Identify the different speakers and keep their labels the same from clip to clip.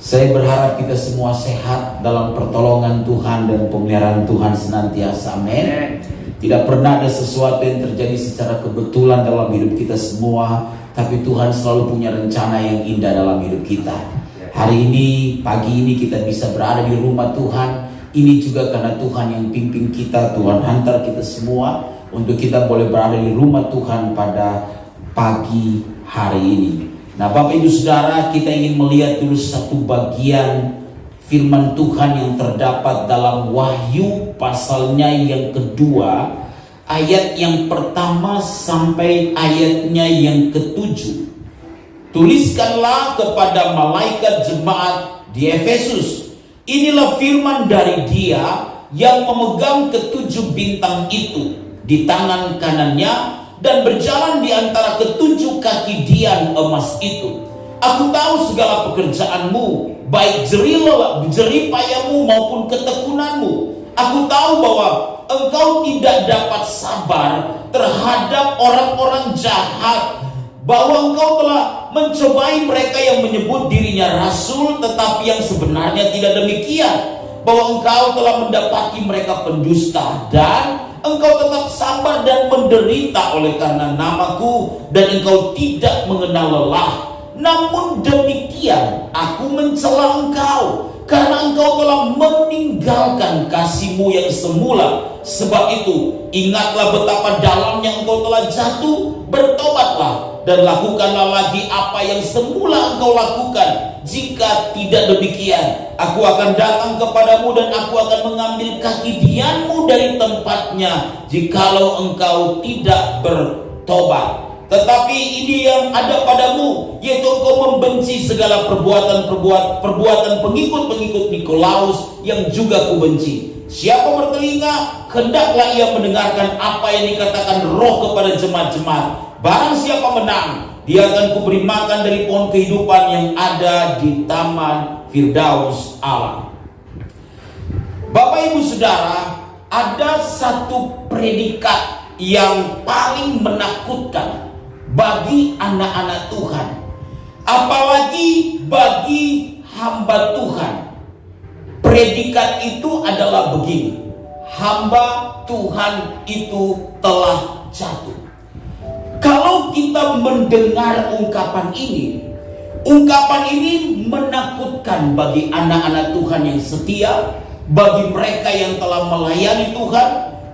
Speaker 1: Saya berharap kita semua sehat dalam pertolongan Tuhan dan pemeliharaan Tuhan senantiasa. Amin. Tidak pernah ada sesuatu yang terjadi secara kebetulan dalam hidup kita semua, tapi Tuhan selalu punya rencana yang indah dalam hidup kita. Hari ini, pagi ini kita bisa berada di rumah Tuhan. Ini juga karena Tuhan yang pimpin kita. Tuhan hantar kita semua untuk kita boleh berada di rumah Tuhan pada pagi hari ini. Nah, Bapak Ibu Saudara, kita ingin melihat dulu satu bagian firman Tuhan yang terdapat dalam Wahyu pasalnya yang kedua, ayat yang pertama sampai ayatnya yang ketujuh. Tuliskanlah kepada malaikat jemaat di Efesus, inilah firman dari Dia yang memegang ketujuh bintang itu di tangan kanannya dan berjalan di antara ketujuh kaki dian emas itu. Aku tahu segala pekerjaanmu, baik jeripayamu maupun ketekunanmu. Aku tahu bahwa engkau tidak dapat sabar terhadap orang-orang jahat, bahwa engkau telah mencobai mereka yang menyebut dirinya rasul tetapi yang sebenarnya tidak demikian, bahwa engkau telah mendapati mereka pendusta, dan engkau tetap sabar dan menderita oleh karena namaku, dan engkau tidak mengenal lelah. Namun demikian aku mencela engkau, karena engkau telah meninggalkan kasihmu yang semula. Sebab itu ingatlah betapa dalamnya engkau telah jatuh, bertobatlah dan lakukanlah lagi apa yang semula engkau lakukan. Jika tidak demikian, aku akan datang kepadamu dan aku akan mengambil kaki dianmu dari tempatnya, jikalau engkau tidak bertobat. Tetapi ini yang ada padamu, yaitu engkau membenci segala perbuatan pengikut-pengikut Nikolaus yang juga kubenci. Siapa bertelinga, hendaklah ia mendengarkan apa yang dikatakan Roh kepada jemaat-jemaat. Barang siapa menang, dia akan kuberi makan dari pohon kehidupan yang ada di taman Firdaus Allah. Bapak Ibu Saudara, ada satu predikat yang paling menakutkan bagi anak-anak Tuhan, apalagi bagi hamba Tuhan. Predikat itu adalah begini: hamba Tuhan itu telah jatuh. Kalau kita mendengar ungkapan ini menakutkan bagi anak-anak Tuhan yang setia, bagi mereka yang telah melayani Tuhan,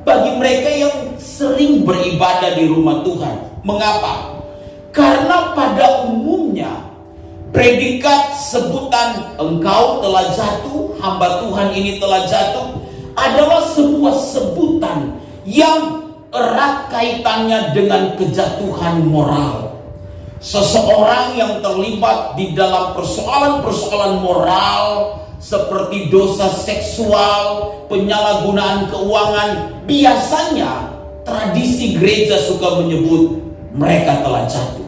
Speaker 1: bagi mereka yang sering beribadah di rumah Tuhan. Mengapa? Karena pada umumnya predikat sebutan engkau telah jatuh, hamba Tuhan ini telah jatuh, adalah sebuah sebutan yang erat kaitannya dengan kejatuhan moral. Seseorang yang terlibat di dalam persoalan-persoalan moral seperti dosa seksual, penyalahgunaan keuangan, biasanya tradisi gereja suka menyebut mereka telah jatuh.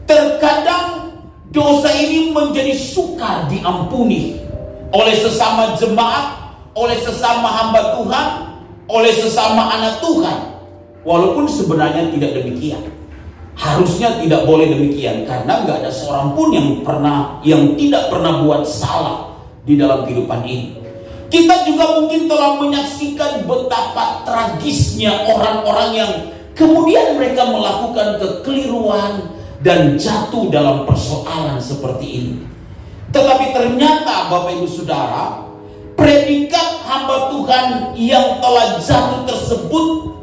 Speaker 1: Terkadang dosa ini menjadi sukar diampuni oleh sesama jemaat, oleh sesama hamba Tuhan, oleh sesama anak Tuhan. Walaupun sebenarnya tidak demikian. Harusnya tidak boleh demikian, karena nggak ada seorang pun yang tidak pernah buat salah di dalam kehidupan ini. Kita juga mungkin telah menyaksikan betapa tragisnya orang-orang yang kemudian mereka melakukan kekeliruan dan jatuh dalam persoalan seperti ini. Tetapi ternyata Bapak Ibu Saudara, predikat hamba Tuhan yang telah jatuh tersebut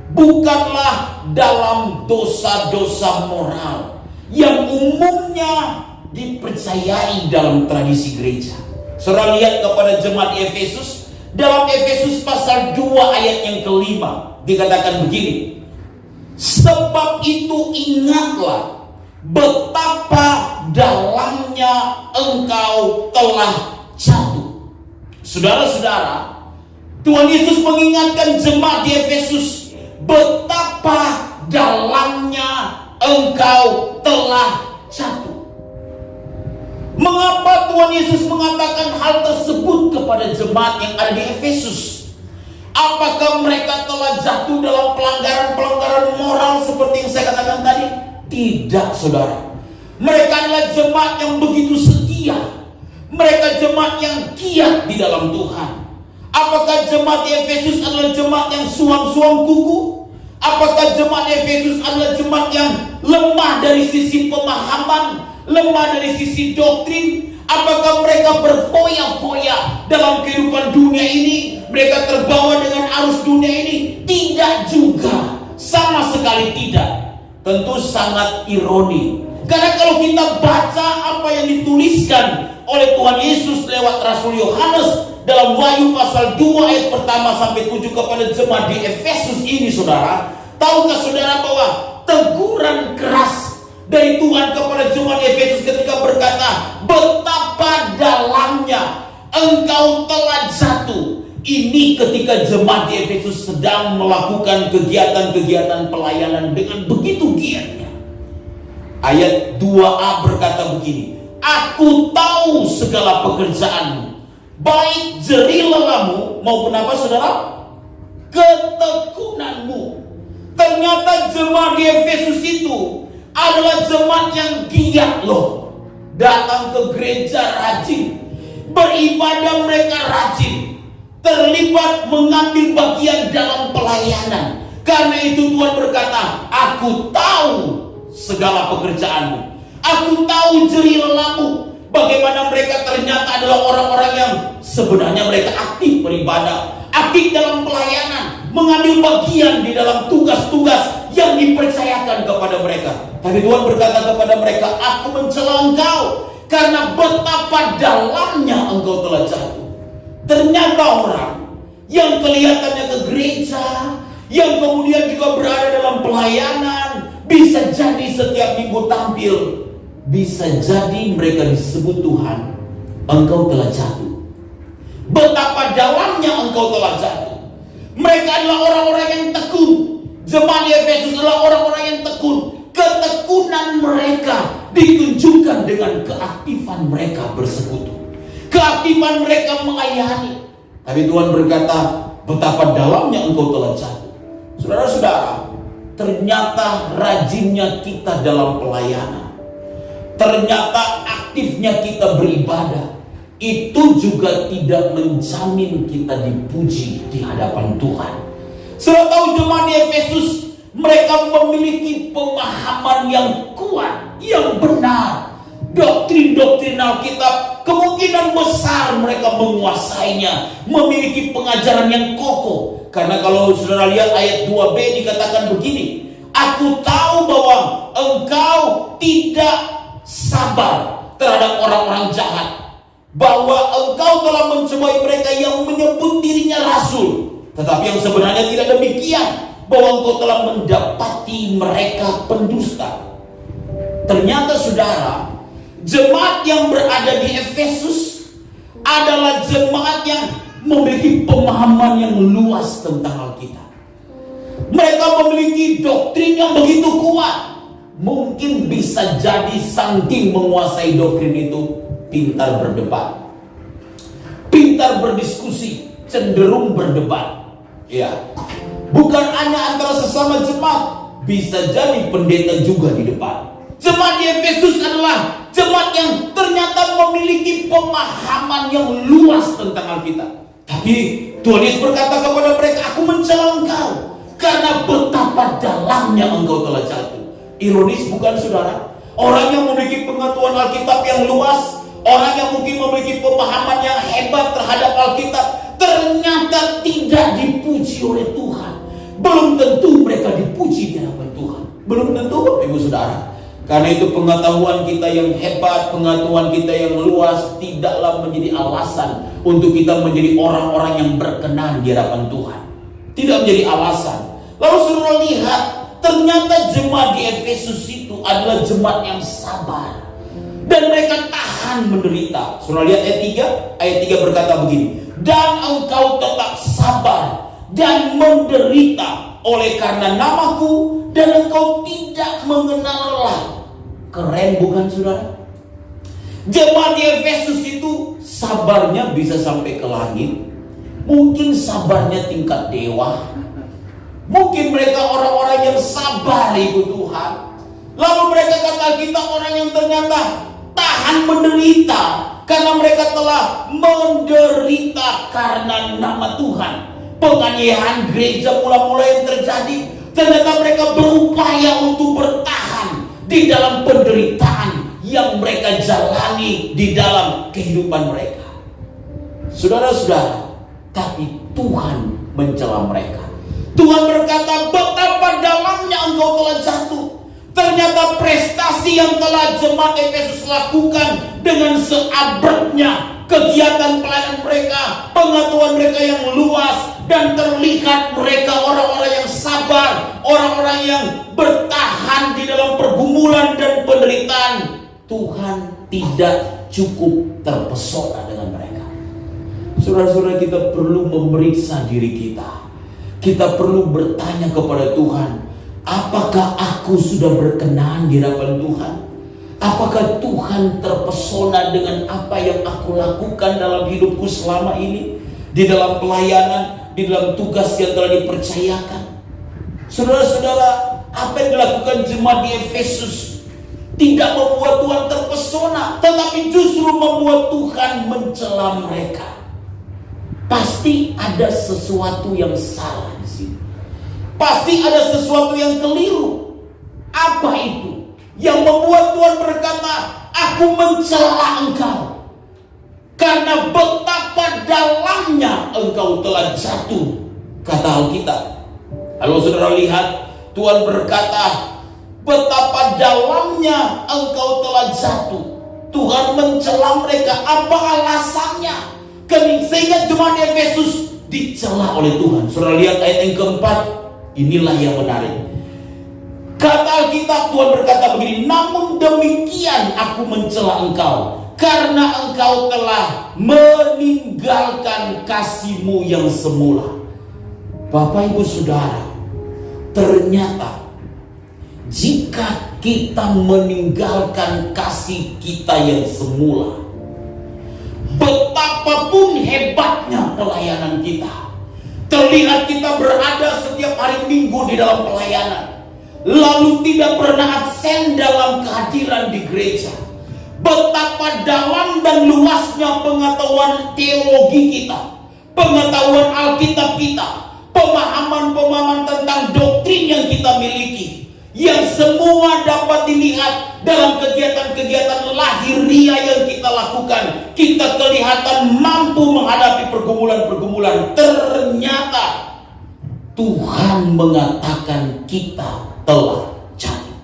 Speaker 1: bukanlah dalam dosa-dosa moral yang umumnya dipercayai dalam tradisi gereja. Saudara lihat kepada jemaat di Efesus, dalam Efesus pasal 2 ayat yang kelima dikatakan begini: sebab itu ingatlah betapa dalamnya engkau telah jatuh. Saudara-saudara, Tuhan Yesus mengingatkan jemaat di Efesus betapa dalamnya engkau telah jatuh. Mengapa Tuhan Yesus mengatakan hal tersebut kepada jemaat yang ada di Efesus? Apakah mereka telah jatuh dalam pelanggaran-pelanggaran moral seperti yang saya katakan tadi? Tidak, saudara. Mereka adalah jemaat yang begitu setia. Mereka jemaat yang giat di dalam Tuhan. Apakah jemaat di Efesus adalah jemaat yang suam-suam kuku? Apakah jemaat di Efesus adalah jemaat yang lemah dari sisi pemahaman, lemah dari sisi doktrin? Apakah mereka berfoya-foya dalam kehidupan dunia ini? Mereka terbawa dengan arus dunia ini? Tidak juga, sama sekali tidak. Tentu sangat ironi. Karena kalau kita baca apa yang dituliskan oleh Tuhan Yesus lewat Rasul Yohanes dalam Wahyu pasal 2 ayat pertama sampai 7 kepada jemaat di Efesus ini, saudara, tahukah saudara bahwa teguran keras dari Tuhan kepada jemaat di Efesus ketika berkata, betapa dalamnya engkau telah jatuh. Ini ketika jemaat di Efesus sedang melakukan kegiatan-kegiatan pelayanan dengan begitu giatnya. Ayat 2a berkata begini, aku tahu segala pekerjaanmu, baik jerih lelamu maupun apa saudara? Ketekunanmu. Ternyata jemaat di Efesus itu adalah jemaat yang giat loh. Datang ke gereja rajin, beribadah mereka rajin, terlibat mengambil bagian dalam pelayanan. Karena itu Tuhan berkata, aku tahu segala pekerjaanmu, aku tahu jerih lelamu. Bagaimana mereka ternyata adalah orang-orang yang sebenarnya mereka aktif beribadah, aktif dalam pelayanan, mengambil bagian di dalam tugas-tugas yang dipercayakan kepada mereka. Tapi Tuhan berkata kepada mereka, aku mencela engkau karena betapa dalamnya engkau telah jatuh. Ternyata orang yang kelihatannya ke gereja, yang kemudian juga berada dalam pelayanan, bisa jadi setiap minggu tampil, bisa jadi mereka disebut Tuhan, engkau telah jatuh. Betapa dalamnya engkau telah jatuh. Mereka adalah orang-orang yang tekun. Jemaat di Efesus adalah orang-orang yang tekun. Ketekunan mereka ditunjukkan dengan keaktifan mereka bersekutu, keaktifan mereka melayani. Tapi Tuhan berkata, betapa dalamnya engkau telah jatuh. Saudara-saudara, ternyata rajinnya kita dalam pelayanan, ternyata aktifnya kita beribadah, itu juga tidak menjamin kita dipuji di hadapan Tuhan. Saudara tahu jemaat di Efesus, mereka memiliki pemahaman yang kuat, yang benar. Doktrin-doktrin Alkitab kemungkinan besar mereka menguasainya, memiliki pengajaran yang kokoh. Karena kalau saudara lihat ayat 2b dikatakan begini, aku tahu bahwa engkau tidak sabar terhadap orang-orang jahat, bahwa engkau telah mencobai mereka yang menyebut dirinya rasul, tetapi yang sebenarnya tidak demikian, bahwa engkau telah mendapati mereka pendusta. Ternyata saudara, jemaat yang berada di Efesus adalah jemaat yang memiliki pemahaman yang luas tentang Alkitab. Mereka memiliki doktrin yang begitu kuat. Mungkin bisa jadi saking menguasai doktrin itu, pintar berdebat, pintar berdiskusi, cenderung berdebat. Ya, bukan hanya antara sesama jemaat, bisa jadi pendeta juga di depan. Jemaat di Efesus adalah jemaat yang ternyata memiliki pemahaman yang luas tentang Alkitab. Tapi Tuhan Yesus berkata kepada mereka, aku mencela engkau karena betapa dalamnya engkau telah jatuh. Ironis bukan saudara? Orang yang memiliki pengetahuan Alkitab yang luas, orang yang mungkin memiliki pemahaman yang hebat terhadap Alkitab, ternyata tidak dipuji oleh Tuhan. Belum tentu mereka dipuji di hadapan Tuhan. Belum tentu, Bapak Ibu Saudara. Karena itu pengetahuan kita yang hebat, pengetahuan kita yang luas tidaklah menjadi alasan untuk kita menjadi orang-orang yang berkenan di hadapan Tuhan. Tidak menjadi alasan. Lalu saudara lihat, ternyata jemaat di Efesus itu adalah jemaat yang sabar. Dan mereka tahan menderita. Saudara lihat ayat 3. Ayat 3 berkata begini, dan engkau tetap sabar dan menderita oleh karena namaku, dan engkau tidak mengenal lelah. Keren bukan saudara? Jemaat di Efesus itu sabarnya bisa sampai ke langit. Mungkin sabarnya tingkat dewa. Mungkin mereka orang-orang yang sabar ikut Tuhan. Lalu mereka kata kita orang yang ternyata tahan menderita karena mereka telah menderita karena nama Tuhan. Penganiayaan gereja mula-mula yang terjadi, ternyata mereka berupaya untuk bertahan di dalam penderitaan yang mereka jalani di dalam kehidupan mereka. Saudara-saudara, tapi Tuhan mencela mereka. Tuhan berkata, betapa dalamnya engkau telah jatuh. Ternyata prestasi yang telah jemaat Efesus lakukan dengan seabreknya, kegiatan pelayanan mereka, pengetahuan mereka yang luas, dan terlihat mereka orang-orang yang sabar, orang-orang yang bertahan di dalam pergumulan dan penderitaan. Tuhan tidak cukup terpesona dengan mereka. Saudara-saudara, kita perlu memeriksa diri kita. Kita perlu bertanya kepada Tuhan, apakah aku sudah berkenan di hadapan Tuhan? Apakah Tuhan terpesona dengan apa yang aku lakukan dalam hidupku selama ini? Di dalam pelayanan, di dalam tugas yang telah dipercayakan. Saudara-saudara, apa yang dilakukan jemaat di Efesus tidak membuat Tuhan terpesona, tetapi justru membuat Tuhan mencela mereka. Pasti ada sesuatu yang salah di sini. Pasti ada sesuatu yang keliru. Apa itu yang membuat Tuhan berkata, aku mencela engkau karena betapa dalamnya engkau telah jatuh, kata Alkitab. Kalau saudara lihat, Tuhan berkata, betapa dalamnya engkau telah jatuh. Tuhan mencela mereka. Apa alasannya? Sehingga jemaat Efesus dicela oleh Tuhan. Saudara lihat ayat yang keempat. Inilah yang menarik. Kata Alkitab, Tuhan berkata begini, namun demikian aku mencela engkau, karena engkau telah meninggalkan kasihmu yang semula. Bapak ibu saudara, ternyata jika kita meninggalkan kasih kita yang semula, betapapun hebatnya pelayanan kita, terlihat kita berada setiap hari Minggu di dalam pelayanan, lalu tidak pernah absen dalam kehadiran di gereja. Betapa dalam dan luasnya pengetahuan teologi kita, pengetahuan Alkitab kita, pemahaman-pemahaman tentang doktrin yang kita miliki, yang semua dapat dilihat dalam kegiatan-kegiatan lahiriah yang kita lakukan. Kita kelihatan mampu menghadapi pergumulan-pergumulan. Ternyata Tuhan mengatakan kita telah jatuh.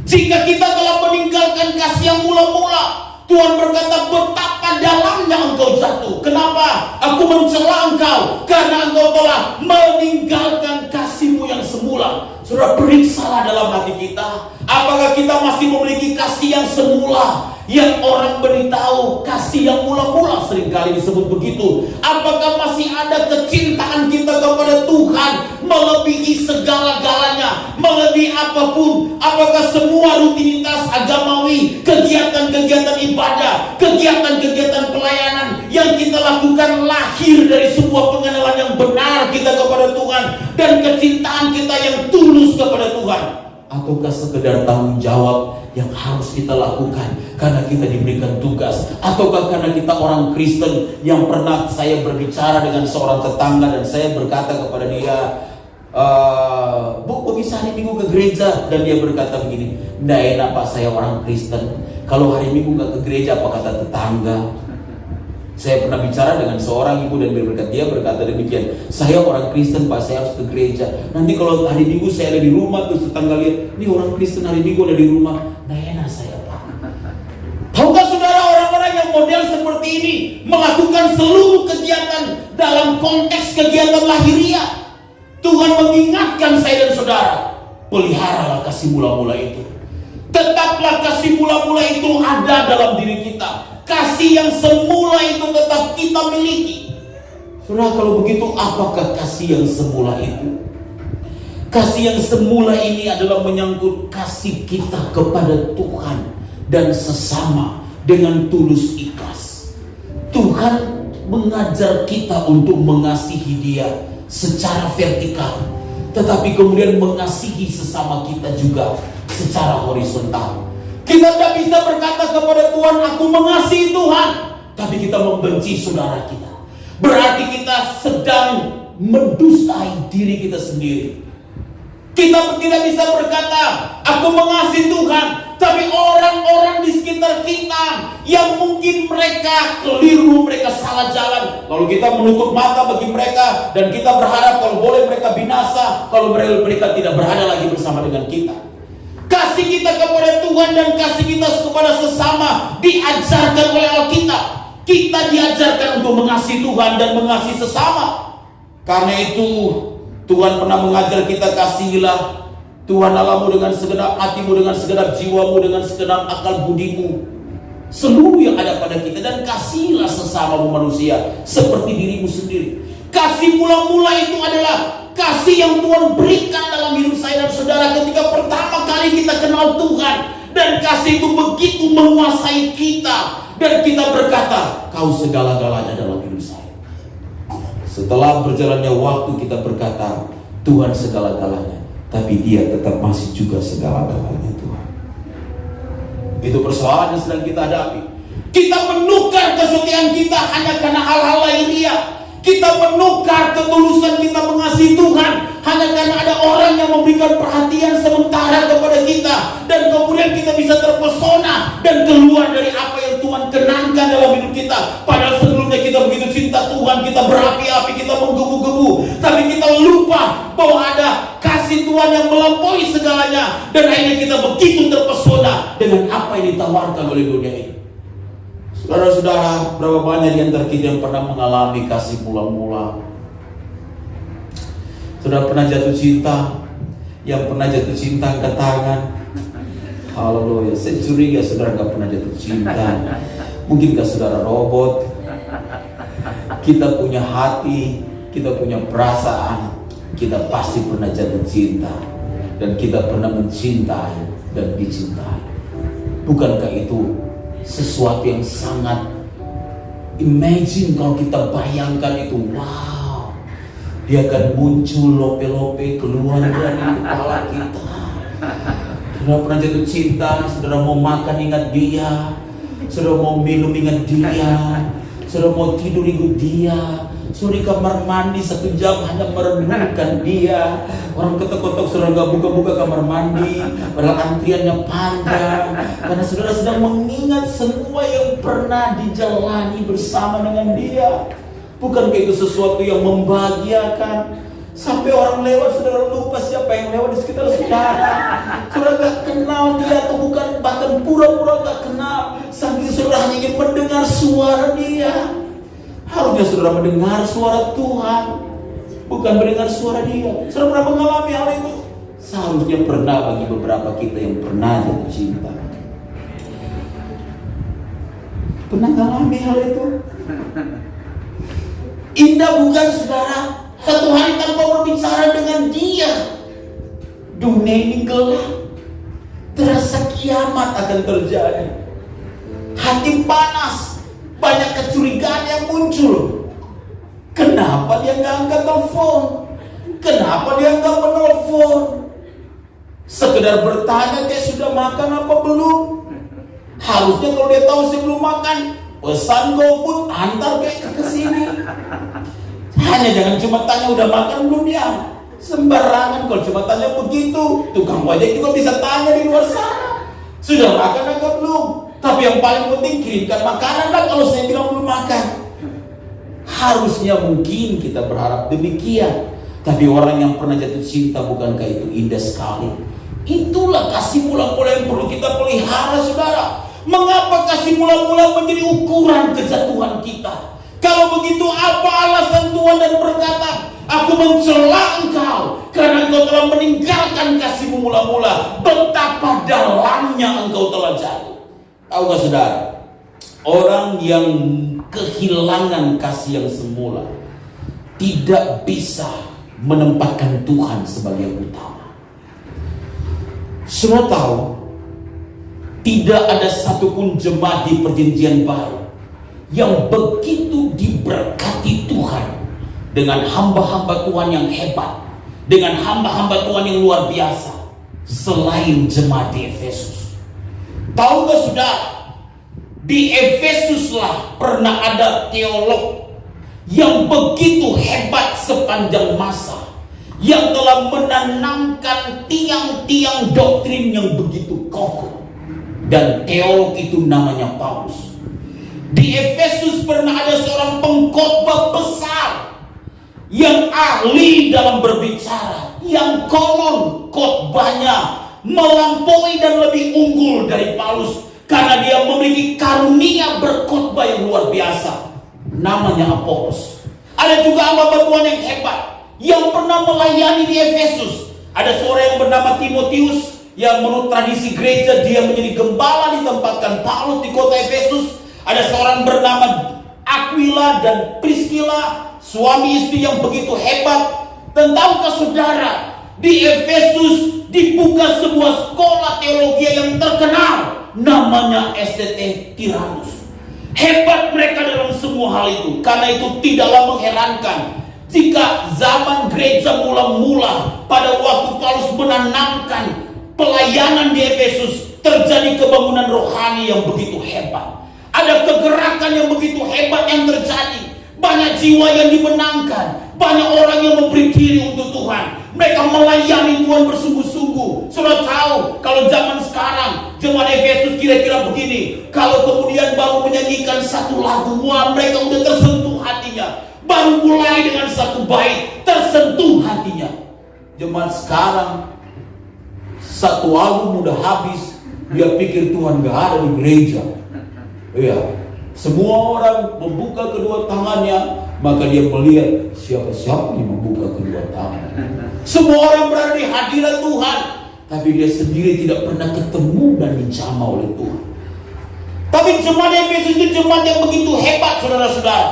Speaker 1: Jika kita telah meninggalkan kasih yang mula-mula, Tuhan berkata, betapa dalamnya engkau jatuh. Kenapa? Aku mencela engkau karena engkau telah meninggalkan kasihmu yang semula. Saudara, periksalah dalam hati kita, apakah kita masih memiliki kasih yang semula, yang orang beritahu kasih yang mula-mula, seringkali disebut begitu. Apakah masih ada kecintaan kita kepada Tuhan melebihi segala-galanya, melebihi apapun? Apakah semua rutinitas agamawi, kegiatan-kegiatan ibadah, kegiatan-kegiatan pelayanan yang kita lakukan lahir dari sebuah pengenalan yang benar kita kepada Tuhan dan kecintaan kita yang tulus kepada Tuhan? Ataukah sekedar tanggung jawab yang harus kita lakukan karena kita diberikan tugas? Ataukah karena kita orang Kristen yang pernah saya berbicara dengan seorang tetangga dan saya berkata kepada dia, Bu, kok bisa hari Minggu ke gereja? Dan dia berkata begini, nggak enak Pak, saya orang Kristen, kalau hari Minggu nggak ke gereja. Apa kata tetangga? Saya pernah bicara dengan seorang ibu dan dia berkata demikian, saya orang Kristen Pak, saya harus ke gereja. Nanti kalau hari Minggu saya ada di rumah, terus tetangga lihat, ini orang Kristen hari Minggu ada di rumah, nggak enak saya Pak. Tahukah saudara, orang-orang yang model seperti ini melakukan seluruh kegiatan dalam konteks kegiatan lahiriah. Tuhan mengingatkan saya dan saudara, peliharalah kasih mula-mula itu. Tetaplah kasih mula-mula itu ada dalam diri kita. Kasih yang semula itu tetap kita miliki. Saudara, kalau begitu apakah kasih yang semula itu? Kasih yang semula ini adalah menyangkut kasih kita kepada Tuhan dan sesama dengan tulus ikhlas. Tuhan mengajar kita untuk mengasihi Dia secara vertikal, tetapi kemudian mengasihi sesama kita juga secara horizontal. Kita tidak bisa berkata kepada Tuhan, aku mengasihi Tuhan, tapi kita membenci saudara kita, berarti kita sedang mendustai diri kita sendiri. Kita tidak bisa berkata, aku mengasihi Tuhan, tapi orang-orang di sekitar kita yang mungkin mereka keliru, mereka salah jalan, lalu kita menutup mata bagi mereka, dan kita berharap kalau boleh mereka binasa, kalau mereka tidak berada lagi bersama dengan kita. Kasih kita kepada Tuhan dan kasih kita kepada sesama diajarkan oleh Alkitab. Kita diajarkan untuk mengasihi Tuhan dan mengasihi sesama. Karena itu Tuhan pernah mengajar kita, kasihilah Tuhan Allahmu dengan segenap hatimu, dengan segenap jiwamu, dengan segenap akal budimu, seluruh yang ada pada kita, dan kasihilah sesamamu manusia seperti dirimu sendiri. Kasih mula-mula itu adalah kasih yang Tuhan berikan dalam hidup saya dan saudara ketika pertama kali kita kenal Tuhan. Dan kasih itu begitu menguasai kita, dan kita berkata, kau segala-galanya dalam hidup saya. Setelah berjalannya waktu kita berkata, Tuhan segala-galanya, tapi dia tetap masih juga segala-galanya Tuhan. Itu persoalan yang sedang kita hadapi. Kita menukar kesetiaan kita hanya karena hal-hal lahiriah. Kita menukar ketulusan kita mengasihi Tuhan hanya karena ada orang yang memberikan perhatian sementara kepada kita, dan kemudian kita bisa terpesona dan keluar dari apa yang Tuhan kenangkan dalam hidup kita. Padahal sebelumnya kita begitu cinta Tuhan, kita berapi-api, kita menggebu-gebu, tapi kita lupa bahwa ada kasih Tuhan yang melampaui segalanya, dan akhirnya kita begitu terpesona dengan apa yang ditawarkan oleh dunia ini. Saudara-saudara, berapa banyak di antara kita yang pernah mengalami kasih mula-mula? Sudah pernah jatuh cinta? Yang pernah jatuh cinta angkat tangan. Haleluya. Saya curiga saudara gak pernah jatuh cinta. Mungkinkah saudara robot? Kita punya hati, kita punya perasaan, kita pasti pernah jatuh cinta, dan kita pernah mencintai dan dicintai. Bukankah itu sesuatu yang sangat, imagine kalau kita bayangkan itu, wow, dia akan muncul lope-lope keluar dari kepala kita. Saudara pernah jatuh cinta, saudara mau makan ingat dia, saudara mau minum ingat dia, saudara mau tidur ingat dia, saudara di kamar mandi 1 jam hanya merenungkan dia. Orang ketok-ketok saudara gak buka-buka kamar mandi, padahal antriannya panjang, karena saudara sedang mengingat semua yang pernah dijalani bersama dengan dia. Bukankah itu sesuatu yang membahagiakan? Sampai orang lewat saudara lupa siapa yang lewat di sekitar saudara. Saudara gak kenal dia, atau bukan bahkan pura-pura gak kenal, sambil saudara hanya ingin mendengar suara dia. Harusnya saudara mendengar suara Tuhan, bukan mendengar suara dia. Saudara pernah mengalami hal itu? Seharusnya pernah bagi beberapa kita yang pernah jatuh cinta. Pernah mengalami hal itu? Indah bukan saudara? Satu hari tanpa berbicara dengan dia, dunia ini gelap, terasa kiamat akan terjadi. Hati panas, banyak kecurigaan yang muncul. Kenapa dia nggak angkat telepon? Kenapa dia nggak menelpon? Sekedar bertanya, kayak sudah makan apa belum? Harusnya kalau dia tahu saya belum makan, pesan GoFood, antar kayak ke sini. Hanya jangan cuma tanya udah makan belum ya. Sembarangan kalau cuma tanya begitu. Tukang ojek juga bisa tanya di luar sana, sudah makan apa belum? Tapi yang paling penting kirimkan makanan lah kalau saya bilang belum makan. Harusnya mungkin kita berharap demikian. Tapi orang yang pernah jatuh cinta, bukankah itu indah sekali? Itulah kasih mula-mula yang perlu kita pelihara, saudara. Mengapa kasih mula-mula menjadi ukuran kejatuhan kita? Kalau begitu, apa alasan Tuhan dan berkata, aku mencela engkau karena engkau telah meninggalkan kasihmu mula-mula. Betapa dalamnya engkau telah jatuh. Tahu gak saudara, orang yang kehilangan kasih yang semula tidak bisa menempatkan Tuhan sebagai utama. Semua tahu, tidak ada satupun jemaat di perjanjian baru yang begitu diberkati Tuhan dengan hamba-hamba Tuhan yang hebat, dengan hamba-hamba Tuhan yang luar biasa selain jemaat di Efesus. Tahukah saudara, Di Efesuslah pernah ada teolog yang begitu hebat sepanjang masa, yang telah menanamkan tiang-tiang doktrin yang begitu kokoh. Dan teolog itu namanya Paulus. Di Efesus pernah ada seorang pengkhotbah besar yang ahli dalam berbicara, yang konon khotbahnya melampaui dan lebih unggul dari Paulus karena dia memiliki karunia berkhotbah yang luar biasa. Namanya Apolos. Ada juga hamba Tuhan yang hebat yang pernah melayani di Efesus. Ada seorang yang bernama Timotius, yang menurut tradisi gereja dia menjadi gembala ditempatkan Paulus di kota Efesus. Ada seorang bernama Aquila dan Priscilla, suami istri yang begitu hebat. Dan tahukah saudara, di Efesus dibuka sebuah sekolah teologi yang terkenal, namanya STT Tyrannus. Hebat mereka dalam semua hal itu. Karena itu tidaklah mengherankan jika zaman gereja mula-mula pada waktu Paulus menanamkan pelayanan di Efesus, terjadi kebangunan rohani yang begitu hebat. Ada kegerakan yang begitu hebat yang terjadi. Banyak jiwa yang dimenangkan, banyak orang yang memberi diri untuk Tuhan. Mereka melayani Tuhan bersungguh-sungguh. Sudah tahu kalau zaman sekarang jemaat Efesus kira-kira begini. Kalau kemudian baru menyanyikan satu lagu, wah mereka udah tersentuh hatinya. Baru mulai dengan satu bait, tersentuh hatinya. Jemaat sekarang satu album udah habis, dia pikir Tuhan gak ada di gereja. Iya. Semua orang membuka kedua tangannya, maka dia melihat siapa-siapa yang membuka kedua tangan. Semua orang berada di hadirat Tuhan, tapi dia sendiri tidak pernah ketemu dan dijamah oleh Tuhan. Tapi jemaat Efesus itu jemaat yang begitu hebat, saudara-saudara.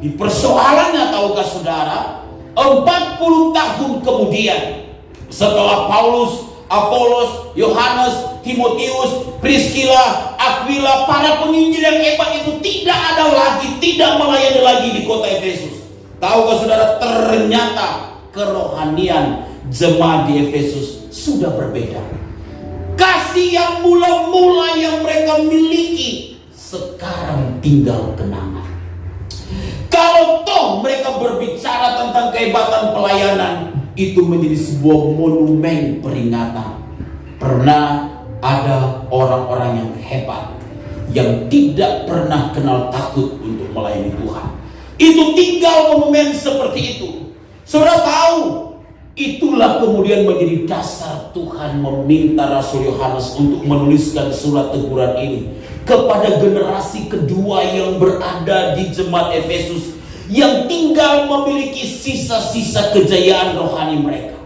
Speaker 1: Di persoalannya, tahukah saudara, 40 tahun kemudian setelah Paulus, Apolos, Yohanes, Timotius, Priscilla, Aquila, para penginjil yang hebat itu tidak ada lagi, tidak melayani lagi di kota Efesus. Tahukah saudara, ternyata kerohanian jemaat di Efesus sudah berbeda. Kasih yang mula-mula yang mereka miliki sekarang tinggal kenangan. Kalau toh mereka berbicara tentang kehebatan pelayanan, itu menjadi sebuah monumen peringatan. Pernah ada orang-orang yang hebat yang tidak pernah kenal takut untuk melayani Tuhan. Itu tinggal monumen seperti itu. Saudara tahu, itulah kemudian menjadi dasar Tuhan meminta Rasul Yohanes untuk menuliskan surat teguran ini kepada generasi kedua yang berada di jemaat Efesus, yang tinggal memiliki sisa-sisa kejayaan rohani mereka.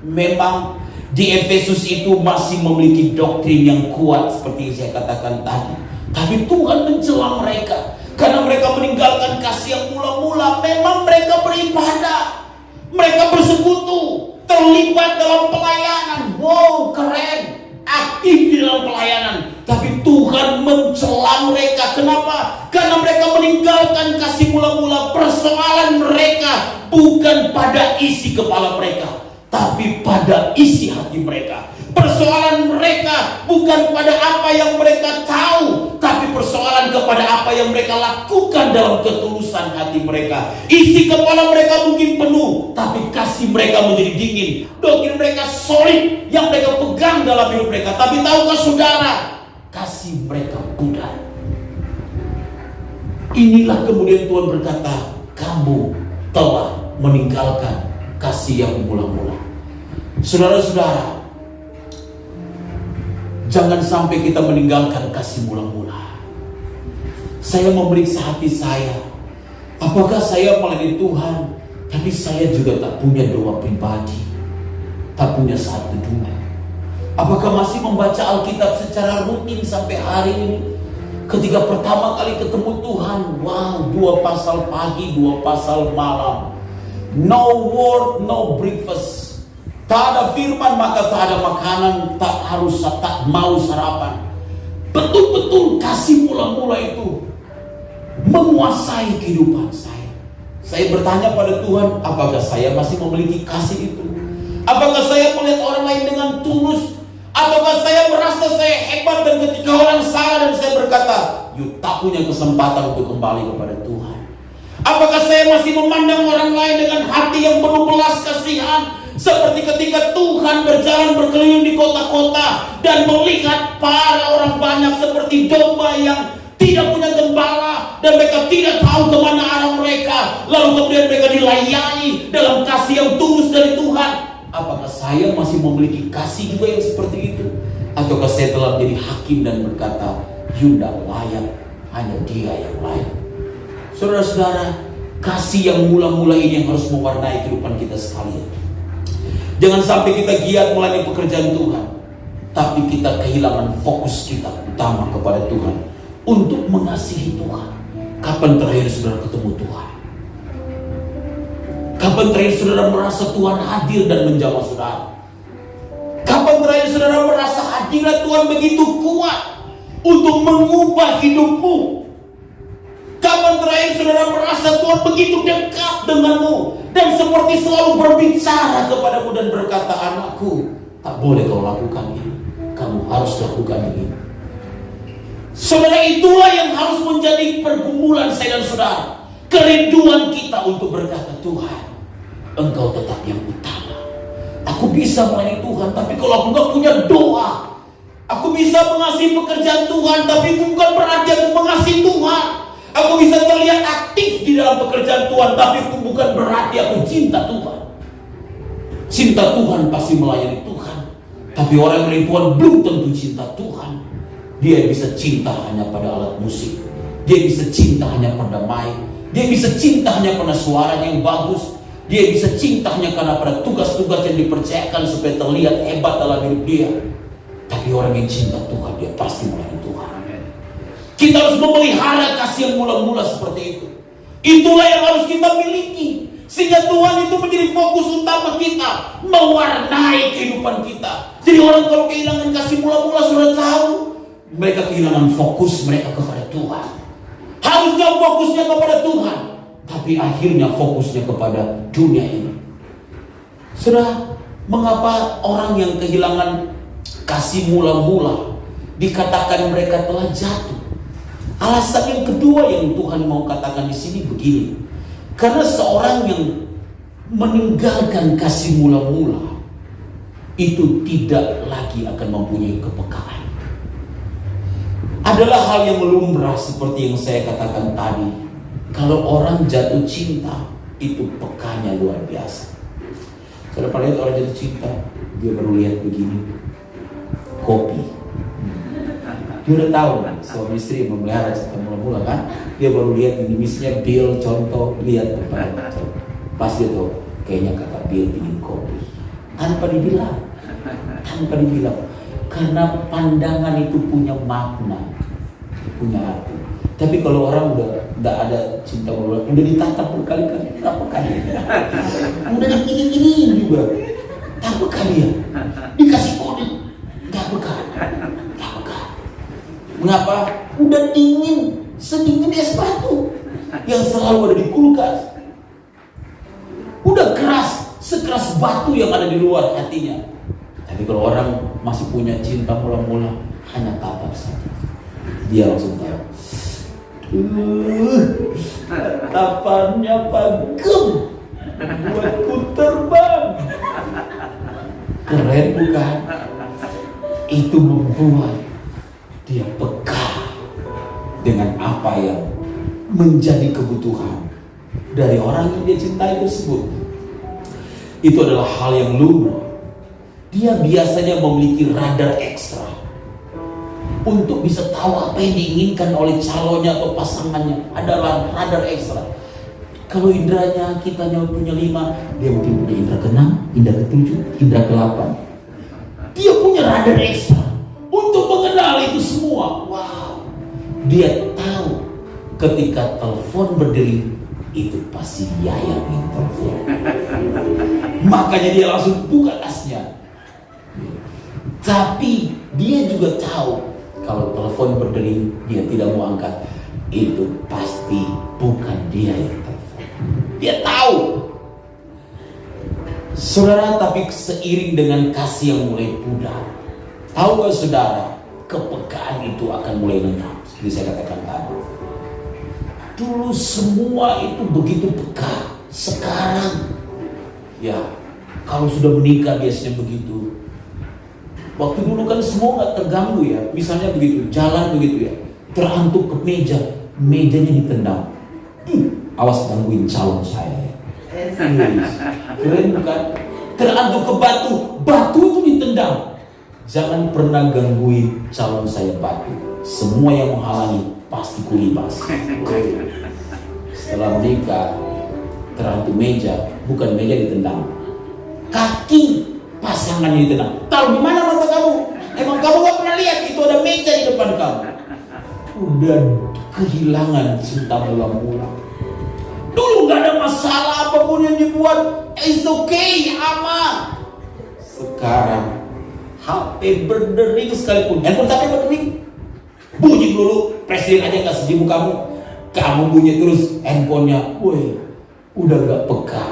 Speaker 1: Memang di Efesus itu masih memiliki doktrin yang kuat seperti yang saya katakan tadi. Tapi Tuhan mencela mereka karena mereka meninggalkan kasih yang mula-mula. Memang mereka beribadah, mereka bersekutu, terlibat dalam pelayanan. Wow, keren, aktif di dalam pelayanan. Tapi Tuhan mencela mereka. Kenapa? Karena mereka meninggalkan kasih mula-mula. Persoalan mereka bukan pada isi kepala mereka, tapi pada isi hati mereka. Persoalan mereka bukan pada apa yang mereka tahu, tapi persoalan kepada apa yang mereka lakukan dalam ketulusan hati mereka. Isi kepala mereka mungkin penuh, tapi kasih mereka menjadi dingin. Doktrin mereka solid yang mereka pegang dalam hidup mereka. Tapi tahukah saudara, kasih mereka pudar. Inilah kemudian Tuhan berkata, kamu telah meninggalkan kasih yang mula-mula. Saudara-saudara, jangan sampai kita meninggalkan kasih mula-mula. Saya memeriksa hati saya. Apakah saya melayani Tuhan, tapi saya juga tak punya doa pribadi, tak punya saat teduh? Apakah masih membaca Alkitab secara rutin sampai hari ini? Ketika pertama kali ketemu Tuhan, wow, 2 pasal pagi, 2 pasal malam. No word, no breakfast. Tak ada firman, maka tak ada makanan. Tak mau sarapan. Betul-betul kasih mula-mula itu menguasai kehidupan saya. Saya bertanya pada Tuhan, apakah saya masih memiliki kasih itu? Apakah saya melihat orang lain dengan tulus? Apakah saya merasa saya hebat dan ketika orang salah dan saya berkata, you tak punya kesempatan untuk kembali kepada Tuhan. Apakah saya masih memandang orang lain dengan hati yang penuh belas kasihan, seperti ketika Tuhan berjalan berkeliling di kota-kota dan melihat para orang banyak seperti domba yang tidak punya gembala dan mereka tidak tahu kemana arah mereka, lalu kemudian mereka dilayani dalam kasih yang tulus dari Tuhan? Apakah saya masih memiliki kasih juga yang seperti itu? Ataukah saya telah menjadi hakim dan berkata, Yunda layak, hanya dia yang layak? Saudara-saudara, kasih yang mula-mula ini yang harus mewarnai kehidupan kita sekalian. Jangan sampai kita giat melayani pekerjaan Tuhan, tapi kita kehilangan fokus kita utama kepada Tuhan untuk mengasihi Tuhan. Kapan terakhir saudara ketemu Tuhan? Kapan terakhir saudara merasa Tuhan hadir dan menjamah saudara? Kapan terakhir saudara merasa hadirat Tuhan begitu kuat untuk mengubah hidupmu? Kapan terakhir saudara merasa Tuhan begitu dekat denganmu dan seperti selalu berbicara kepadamu dan berkata, anakku, tak boleh kau lakukan ini, kamu harus lakukan ini. Saudara, itulah yang harus menjadi pergumulan saya dan saudara. Kerinduan kita untuk berkata, Tuhan, Engkau tetap yang utama. Aku bisa melayani Tuhan, tapi kalau aku gak punya doa, aku bisa mengasihi pekerjaan Tuhan, tapi bukan berarti aku mengasihi Tuhan. Aku bisa terlihat aktif di dalam pekerjaan Tuhan, tapi itu bukan berarti aku cinta Tuhan. Cinta Tuhan pasti melayani Tuhan, tapi orang yang melayani Tuhan belum tentu cinta Tuhan. Dia bisa cinta hanya pada alat musik, dia bisa cinta hanya pada mic, dia bisa cinta hanya pada suaranya yang bagus, dia bisa cinta hanya karena pada tugas-tugas yang dipercayakan supaya terlihat hebat dalam hidup dia. Tapi orang yang cinta Tuhan, dia pasti melayani Tuhan. Kita harus memelihara kasih yang mula-mula seperti itu. Itulah yang harus kita miliki, sehingga Tuhan itu menjadi fokus utama kita, mewarnai kehidupan kita. Jadi orang kalau kehilangan kasih mula-mula, sudah tahu, mereka kehilangan fokus mereka kepada Tuhan. Harusnya fokusnya kepada Tuhan, tapi akhirnya fokusnya kepada dunia ini. Sudah, mengapa orang yang kehilangan kasih mula-mula dikatakan mereka telah jatuh? Alasan yang kedua yang Tuhan mau katakan di sini begini, karena seorang yang meninggalkan kasih mula-mula itu tidak lagi akan mempunyai kepekaan. Adalah hal yang lumrah seperti yang saya katakan tadi. Kalau orang jatuh cinta, itu pekanya luar biasa. Saudara pernah lihat orang jatuh cinta, dia baru lihat begini, kopi. Dia udah tahu kan, suami istri memelihara cinta mula-mula kan. Dia baru lihat ini misalnya Bill, contoh, lihat kepada pas dia tuh, kayaknya kakak Bill ingin kopi. Tanpa dibilang. Karena pandangan itu punya makna, punya arti. Tapi kalau orang udah ada cinta mula-mula, udah ditatap berkali-kali, tak peka dia. Udah digini-gini juga, tak peka dia. Dikasih kode, tak peka. Mengapa? Udah dingin, sedingin es batu yang selalu ada di kulkas. Udah keras, sekeras batu yang ada di luar hatinya. Tapi kalau orang masih punya cinta mula-mula, hanya tatap saja, dia langsung tahu. Tatapannya pagem, buatku terbang. Keren bukan? Itu membuat dia peka dengan apa yang menjadi kebutuhan dari orang yang dia cintai tersebut. Itu adalah hal yang lumrah. Dia biasanya memiliki radar ekstra untuk bisa tahu apa yang diinginkan oleh calonnya atau pasangannya. Adalah radar ekstra. Kalau indranya kitanya punya 5, dia mungkin punya indra ke-6, indra ke-7, indra ke-8. Dia punya radar ekstra untuk mengenal itu semua. Wow. Dia tahu ketika telepon berdering, itu pasti Yaya yang telepon. Makanya dia langsung buka tasnya. Tapi dia juga tahu kalau telepon berdering, dia tidak mau angkat, itu pasti bukan dia yang telepon. Dia tahu. Saudara, tapi seiring dengan kasih yang mulai pudar, tahu gak saudara, kepekaan itu akan mulai lenyap. Seperti saya katakan tadi, dulu semua itu begitu peka. Sekarang ya kalau sudah menikah biasanya begitu. Waktu dulu kan semua nggak terganggu ya. Misalnya begitu, jalan begitu ya, terantuk ke meja, mejanya ditendang. Awas gangguin calon saya ya. Keren bukan? Terantuk ke batu, batu itu ditendang. Jangan pernah gangguin calon saya batu. Semua yang menghalangi pasti kulibas. Setelah menikah, terantuk meja, bukan meja ditendang, kaki pasangannya ditendang. Tahu di mana mata kamu? Emang kamu gak pernah lihat itu ada meja di depan kamu? Udah kehilangan cinta mula-mula. Dulu gak ada masalah apapun yang dibuat, it's okay, aman. Sekarang HP berdering sekalipun, handphone tapi berdering, bunyi dulu, presiden aja gak sesibuk kamu. Kamu bunyi terus handphonenya, woi, udah gak peka.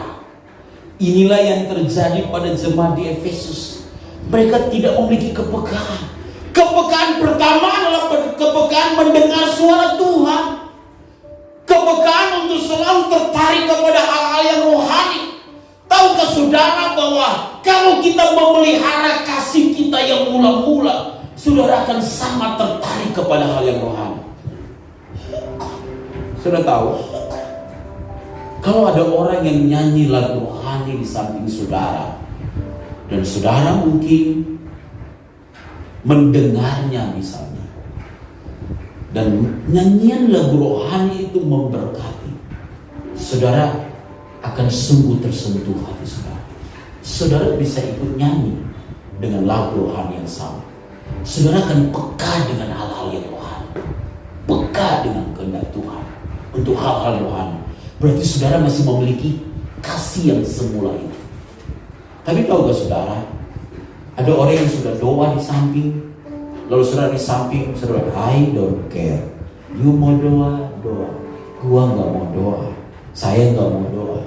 Speaker 1: Inilah yang terjadi pada jemaat di Efesus. Mereka tidak memiliki kepekaan. Kepekaan pertama adalah kepekaan mendengar suara Tuhan. Kepekaan untuk selalu tertarik kepada hal-hal yang rohani. Tahukah saudara bahwa kalau kita memelihara kasih kita yang mula-mula, saudara akan sangat tertarik kepada hal yang rohani. Sudah tahu, kalau ada orang yang nyanyi lagu rohani di samping saudara, dan saudara mungkin mendengarnya misalnya, dan nyanyian lagu rohani itu memberkati, saudara akan sungguh tersentuh hati saudara. Saudara bisa ikut nyanyi dengan lagu rohani yang sama. Saudara akan peka dengan hal-hal yang rohani, peka dengan kehendak Tuhan untuk hal-hal rohani. Berarti saudara masih memiliki kasih yang semula itu. Tapi tahukah saudara, ada orang yang sudah doa di samping, lalu saudara di samping, saudara, I don't care. You mau doa, doa. Gua nggak mau doa. Saya nggak mau doa.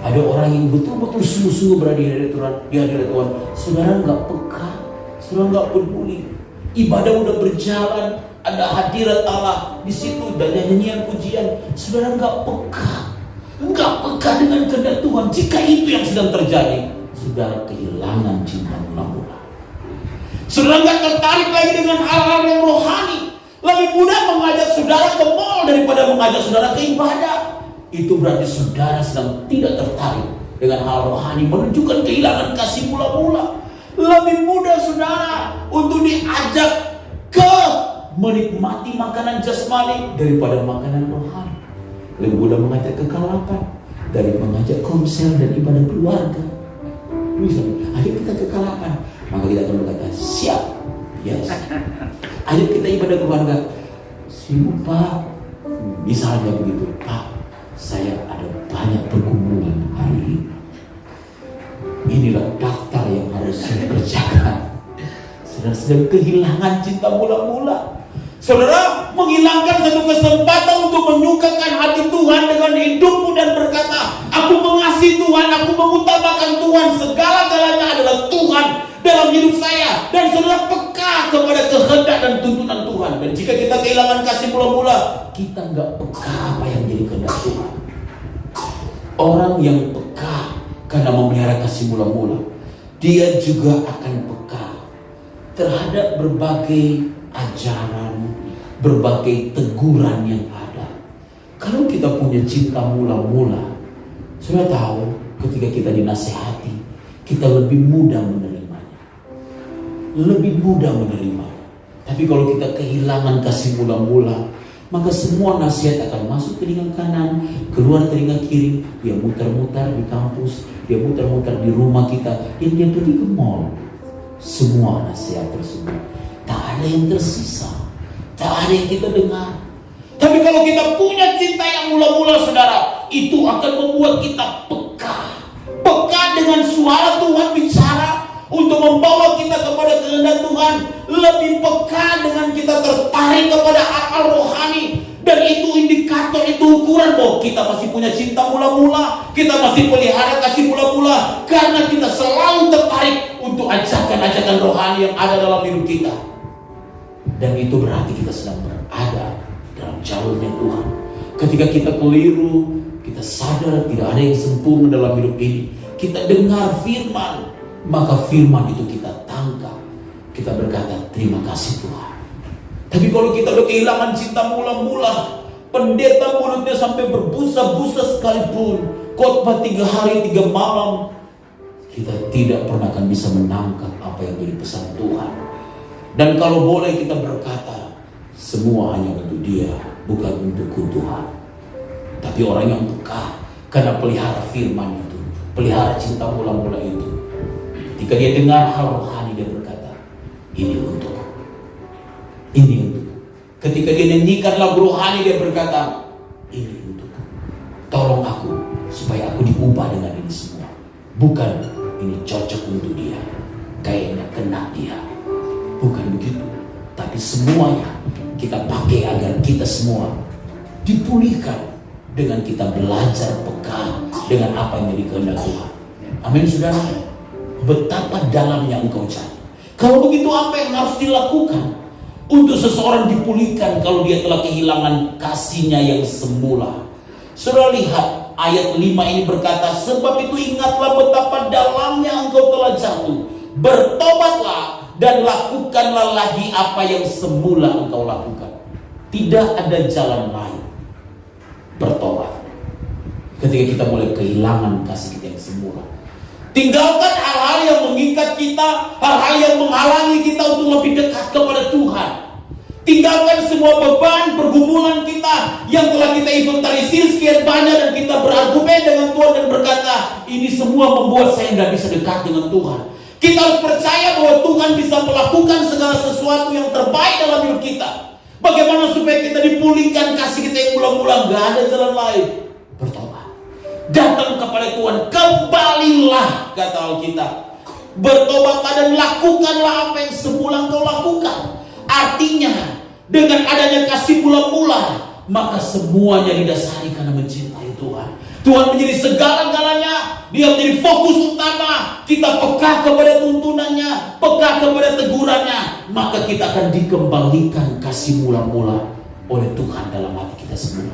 Speaker 1: Ada orang yang betul-betul sungguh-sungguh berada di hadirat Tuhan. Saudara nggak peka, saudara nggak peduli. Ibadah udah berjalan, ada hadirat Allah di situ dan nyanyian pujian. Saudara nggak peka dengan kehendak Tuhan. Jika itu yang sedang terjadi, saudara kehilangan cinta mula-mula. Saudara nggak tertarik lagi dengan hal-hal yang rohani. Lebih mudah mengajak saudara ke mall daripada mengajak saudara ke ibadah. Itu berarti saudara sedang tidak tertarik dengan hal rohani, menunjukkan kehilangan kasih mula-mula. Lebih mudah saudara untuk diajak ke menikmati makanan jasmani daripada makanan rohani. Lebih mudah mengajak ke kekalapan dari mengajak konser dan ibadah keluarga. Misalnya, ayo kita ke kekalapan, maka kita akan berkata, siap, yes. Ayo kita ibadah keluarga, sibuk Pak. Misalnya begitu, Pak, saya ada banyak pergumulan hari ini. Inilah daftar yang harus saya kerjakan. Saudara sedang kehilangan cinta mula-mula. Saudara menghilangkan satu kesempatan untuk menyukakan hati Tuhan dengan hidupmu dan berkata, aku mengasihi Tuhan, aku mengutamakan Tuhan, segala-galanya adalah Tuhan dalam hidup saya. Dan saudara peka kepada kehendak dan tuntunan Tuhan. Dan jika kita kehilangan kasih mula-mula, kita nggak peka apa yang jadi kehendak Tuhan. Orang yang peka karena memelihara kasih mula-mula, dia juga akan peka terhadap berbagai ajaran, berbagai teguran yang ada. Kalau kita punya cinta mula-mula, sudah tahu ketika kita dinasihati, kita lebih mudah menerimanya. Lebih mudah menerimanya. Tapi kalau kita kehilangan kasih mula-mula, maka semua nasihat akan masuk telinga kanan, keluar telinga kiri. Dia muter-muter di kampus, dia muter-muter di rumah kita, dan dia pergi ke mall. Semua nasihat tersebut tak ada yang tersisa, tak ada yang kita dengar. Tapi kalau kita punya cinta yang mula-mula saudara, itu akan membuat kita peka dengan suara Tuhan bicara untuk membawa kita kepada kehendak Tuhan. Lebih peka dengan kita tertarik kepada hal-hal rohani. Dan itu indikator, itu ukuran bahwa kita masih punya cinta mula-mula, kita masih pelihara kasih mula-mula, karena kita selalu tertarik untuk ajakan-ajakan rohani yang ada dalam hidup kita. Dan itu berarti kita sedang berada dalam jalurnya Tuhan. Ketika kita keliru, kita sadar tidak ada yang sempurna dalam hidup ini. Kita dengar firman, maka firman itu kita tangkap. Kita berkata, terima kasih Tuhan. Tapi kalau kita udah kehilangan cinta mula-mula, pendeta mulutnya sampai berbusa-busa sekalipun, khotbah 3 hari 3 malam, kita tidak pernah akan bisa menangkap apa yang menjadi pesan Tuhan. Dan kalau boleh kita berkata, semua hanya untuk Dia, bukan untukku Tuhan. Tapi orang yang peka karena pelihara firman itu, pelihara cinta mula-mula itu, ketika dia dengar hal rohani, dia berkata, ini untuk, ini untuk. Ketika dia nyanyikan lagu rohani, dia berkata, ini untuk. Tolong aku supaya aku diubah dengan ini semua. Bukan ini cocok untuk dia, kayaknya kena dia. Bukan begitu. Tapi semuanya kita pakai agar kita semua dipulihkan dengan kita belajar peka dengan apa yang menjadi kehendak Tuhan. Amin saudara. Betapa dalamnya engkau cari. Kalau begitu, apa yang harus dilakukan untuk seseorang dipulihkan kalau dia telah kehilangan kasihnya yang semula? Saudara lihat ayat 5 ini berkata, sebab itu ingatlah betapa dalamnya engkau telah jatuh. Bertobatlah dan lakukanlah lagi apa yang semula engkau lakukan. Tidak ada jalan lain. Bertobat. Ketika kita mulai kehilangan kasih kita yang semula, tinggalkan hal-hal yang mengikat kita, hal-hal yang menghalangi kita untuk lebih dekat kepada Tuhan. Tinggalkan semua beban, pergumulan kita yang telah kita inventarisir sekian banyak, dan kita berargumen dengan Tuhan dan berkata, ini semua membuat saya tidak bisa dekat dengan Tuhan. Kita harus percaya bahwa Tuhan bisa melakukan segala sesuatu yang terbaik dalam hidup kita. Bagaimana supaya kita dipulihkan kasih kita yang mula-mula? Gak ada jalan lain. Bertobat. Datang kepada Tuhan. Kembalilah, kata Alkitab. Bertobatlah dan lakukanlah apa yang semula engkau lakukan. Artinya, dengan adanya kasih mula-mula, maka semuanya didasari karena mencintai Tuhan. Tuhan menjadi segala-galanya. Dia menjadi fokus utama. Kita peka kepada tuntunannya, peka kepada tegurannya, maka kita akan dikembalikan kasih mula-mula oleh Tuhan dalam hati kita semua.